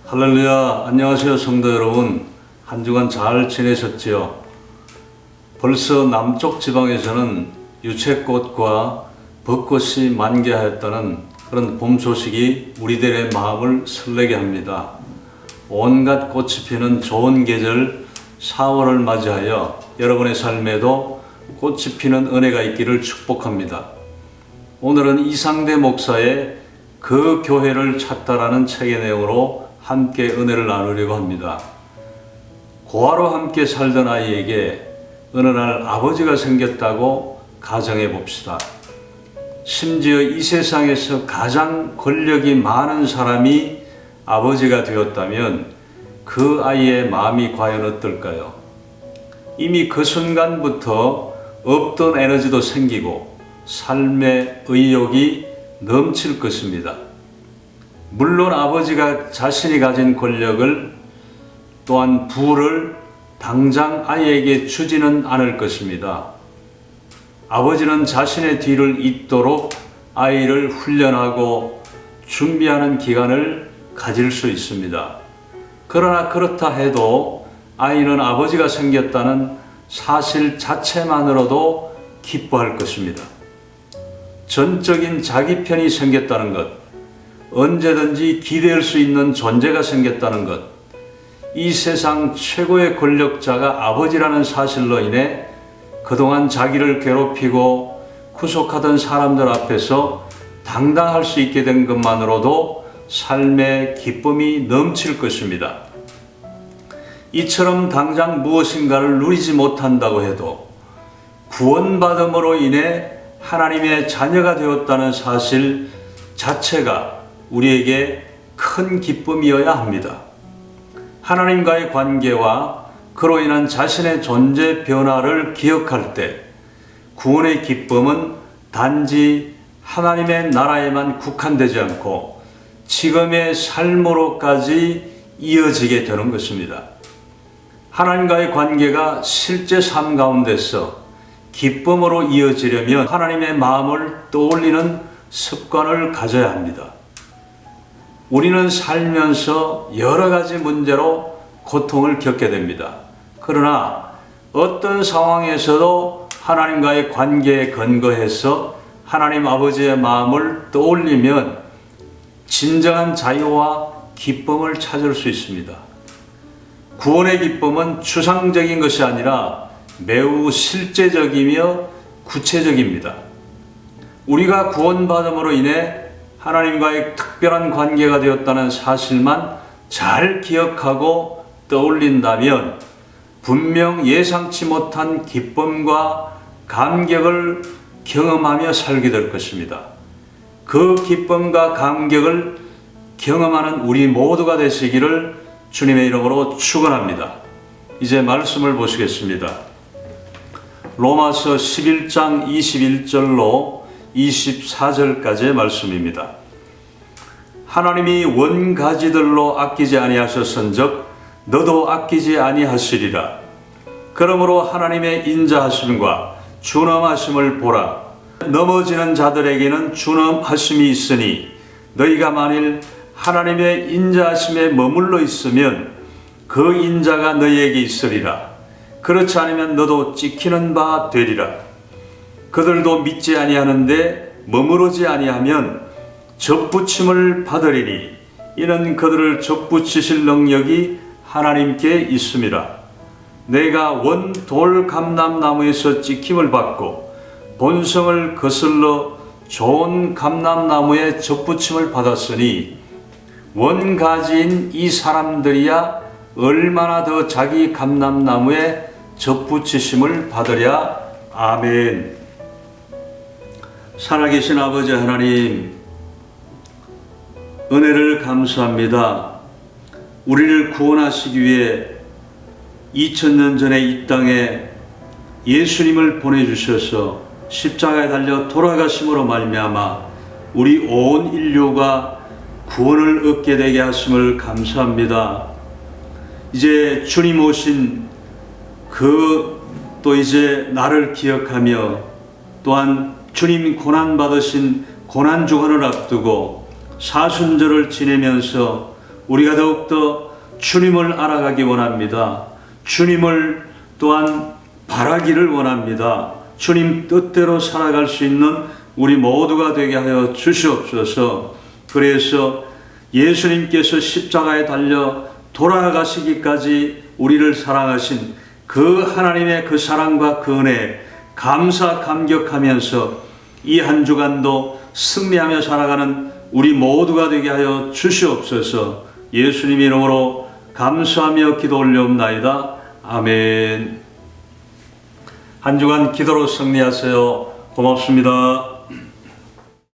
할렐루야, 안녕하세요 성도 여러분. 한 주간 잘 지내셨지요? 벌써 남쪽 지방에서는 유채꽃과 벚꽃이 만개하였다는 그런 봄 소식이 우리들의 마음을 설레게 합니다. 온갖 꽃이 피는 좋은 계절 4월을 맞이하여 여러분의 삶에도 꽃이 피는 은혜가 있기를 축복합니다. 오늘은 이상대 목사의 그 교회를 찾다라는 책의 내용으로 함께 은혜를 나누려고 합니다. 고아로 함께 살던 아이에게 어느 날 아버지가 생겼다고 가정해 봅시다. 심지어 이 세상에서 가장 권력이 많은 사람이 아버지가 되었다면 그 아이의 마음이 과연 어떨까요? 이미 그 순간부터 없던 에너지도 생기고 삶의 의욕이 넘칠 것입니다. 물론 아버지가 자신이 가진 권력을 또한 부를 당장 아이에게 주지는 않을 것입니다. 아버지는 자신의 뒤를 잇도록 아이를 훈련하고 준비하는 기간을 가질 수 있습니다. 그러나 그렇다 해도 아이는 아버지가 생겼다는 사실 자체만으로도 기뻐할 것입니다. 전적인 자기 편이 생겼다는 것, 언제든지 기댈 수 있는 존재가 생겼다는 것, 이 세상 최고의 권력자가 아버지라는 사실로 인해 그동안 자기를 괴롭히고 구속하던 사람들 앞에서 당당할 수 있게 된 것만으로도 삶의 기쁨이 넘칠 것입니다. 이처럼 당장 무엇인가를 누리지 못한다고 해도 구원받음으로 인해 하나님의 자녀가 되었다는 사실 자체가 우리에게 큰 기쁨이어야 합니다. 하나님과의 관계와 그로 인한 자신의 존재 변화를 기억할 때 구원의 기쁨은 단지 하나님의 나라에만 국한되지 않고 지금의 삶으로까지 이어지게 되는 것입니다. 하나님과의 관계가 실제 삶 가운데서 기쁨으로 이어지려면 하나님의 마음을 떠올리는 습관을 가져야 합니다. 우리는 살면서 여러 가지 문제로 고통을 겪게 됩니다. 그러나 어떤 상황에서도 하나님과의 관계에 근거해서 하나님 아버지의 마음을 떠올리면 진정한 자유와 기쁨을 찾을 수 있습니다. 구원의 기쁨은 추상적인 것이 아니라 매우 실제적이며 구체적입니다. 우리가 구원받음으로 인해 하나님과의 특별한 관계가 되었다는 사실만 잘 기억하고 떠올린다면 분명 예상치 못한 기쁨과 감격을 경험하며 살게 될 것입니다. 그 기쁨과 감격을 경험하는 우리 모두가 되시기를 주님의 이름으로 축원합니다. 이제 말씀을 보시겠습니다. 로마서 11장 21절로 24절까지의 말씀입니다. 하나님이 원가지들로 아끼지 아니하셨은즉 너도 아끼지 아니하시리라. 그러므로 하나님의 인자하심과 준엄하심을 보라. 넘어지는 자들에게는 준엄하심이 있으니 너희가 만일 하나님의 인자하심에 머물러 있으면 그 인자가 너희에게 있으리라. 그렇지 않으면 너도 찍히는 바 되리라. 그들도 믿지 아니하는데 머무르지 아니하면 접붙임을 받으리니 이는 그들을 접붙이실 능력이 하나님께 있음이라. 내가 원 돌 감람나무에서 찍힘을 받고 본성을 거슬러 좋은 감람나무에 접붙임을 받았으니 원가지인 이 사람들이야 얼마나 더 자기 감람나무에 접붙이심을 받으랴. 아멘. 살아계신 아버지 하나님, 은혜를 감사합니다. 우리를 구원하시기 위해 2000년 전에 이 땅에 예수님을 보내주셔서 십자가에 달려 돌아가심으로 말미암아 우리 온 인류가 구원을 얻게 되게 하심을 감사합니다. 이제 주님 오신 또 이제 나를 기억하며 또한 주님 고난받으신 고난주간을 앞두고 사순절을 지내면서 우리가 더욱더 주님을 알아가기 원합니다. 주님을 또한 바라기를 원합니다. 주님 뜻대로 살아갈 수 있는 우리 모두가 되게 하여 주시옵소서. 그래서 예수님께서 십자가에 달려 돌아가시기까지 우리를 사랑하신 그 하나님의 그 사랑과 그 은혜 감사 감격하면서 이 한 주간도 승리하며 살아가는 우리 모두가 되게 하여 주시옵소서. 예수님 이름으로 감사하며 기도 올려옵나이다. 아멘. 한 주간 기도로 승리하세요. 고맙습니다.